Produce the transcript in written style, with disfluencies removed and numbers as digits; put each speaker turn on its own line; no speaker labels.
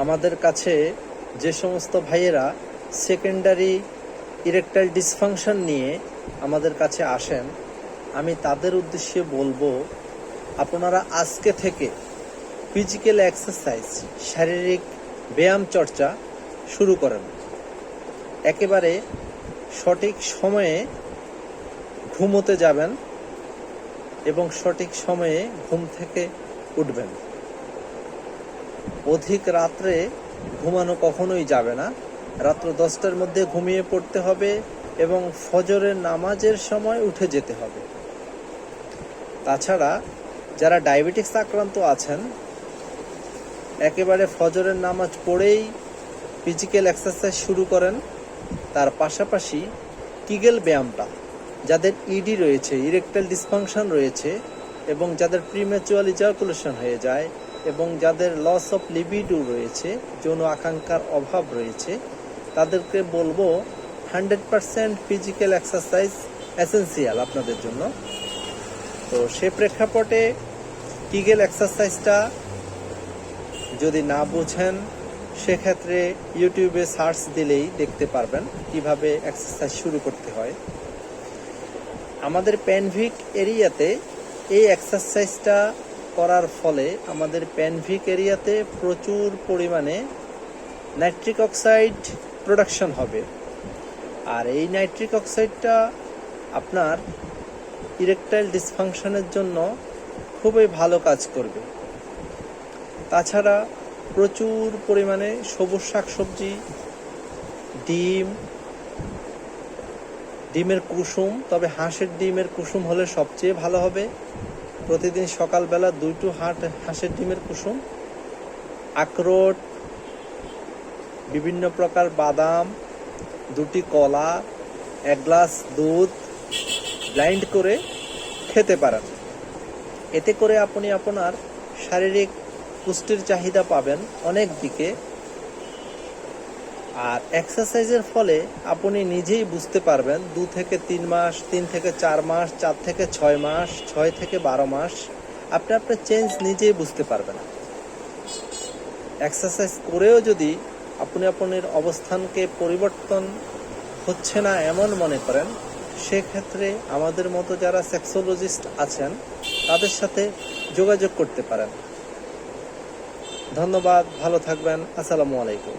আমাদের কাছে যে সমস্ত ভাইয়েরা সেকেন্ডারি ইরেকটাইল ডিসফাংশন নিয়ে আমাদের কাছে আসেন, আমি তাদের উদ্দেশ্যে বলবো, আপনারা আজকে থেকে ফিজিক্যাল এক্সারসাইজ, শারীরিক ব্যায়াম চর্চা শুরু করেন। একেবারে সঠিক সময়ে ঘুমোতে যাবেন এবং সঠিক সময়ে ঘুম থেকে উঠবেন। অধিক রাত্রে ঘুমানো কখনোই যাবে না। রাত্র 10টার মধ্যে ঘুমিয়ে পড়তে হবে এবং ফজরের নামাজের সময় উঠে যেতে হবে। তাছাড়া যারা ডায়াবেটিক্স আক্রান্ত আছেন, একেবারে ফজরের নামাজ পড়েই ফিজিক্যাল এক্সারসাইজ শুরু করেন। তার পাশাপাশি কিগেল ব্যায়ামটা, যাদের ইডি রয়েছে, ইরেকটাইল ডিসফাংশন রয়েছে, এবং যাদের প্রিম্যাচুয়াল ইজাকুলেশন হয়ে যায়, এবং যাদের লস অফ লিবিডো রয়েছে, যৌন আকাঙ্ক্ষার অভাব রয়েছে, তাদেরকে বলবো 100% ফিজিক্যাল এক্সারসাইজ এসেন্সিয়াল আপনাদের জন্য। তো সে প্রেক্ষাপটে কিগেল এক্সারসাইজটা যদি না বুঝেন, সেক্ষেত্রে ইউটিউবে সার্চ দিলেই দেখতে পারবেন কিভাবে এক্সারসাইজ শুরু করতে হয়। আমাদের প্যানভিক এরিয়াতে এই এক্সারসাইজটা করার ফলে আমাদের প্যানভিক এরিয়াতে প্রচুর পরিমাণে নাইট্রিক অক্সাইড প্রোডাকশন হবে, আর এই নাইট্রিক অক্সাইডটা আপনার ইরেকটাইল ডিসফাংশনের জন্য খুবই ভালো কাজ করবে। তাছাড়া প্রচুর পরিমাণে সবুজ শাকসবজি, ডিমের কুসুম, তবে হাঁসের ডিমের কুসুম হলে সবচেয়ে ভালো হবে। প্রতিদিন সকালবেলা 2টো হাঁসের ডিমের কুসুম, আখরোট, বিভিন্ন প্রকার বাদাম, 2টি কলা, 1 গ্লাস দুধ ব্লাইন্ড করে খেতে পারেন। এতে করে আপনি আপনার শারীরিক পুষ্টির চাহিদা পাবেন অনেক দিকে। আর এক্সারসাইজের ফলে আপনি নিজেই বুঝতে পারবেন 2 থেকে 3 মাস, 3 থেকে 4 মাস, 4 থেকে 6 মাস, 6 থেকে 12 মাস আপনি আপনার চেঞ্জ নিজেই বুঝতে পারবেন। এক্সারসাইজ করেও যদি আপনি আপনার অবস্থানকে পরিবর্তন হচ্ছে না এমন মনে করেন, সেক্ষেত্রে আমাদের মতো যারা সেক্সোলজিস্ট আছেন তাদের সাথে যোগাযোগ করতে পারেন। ধন্যবাদ, ভালো থাকবেন। আসসালামু আলাইকুম।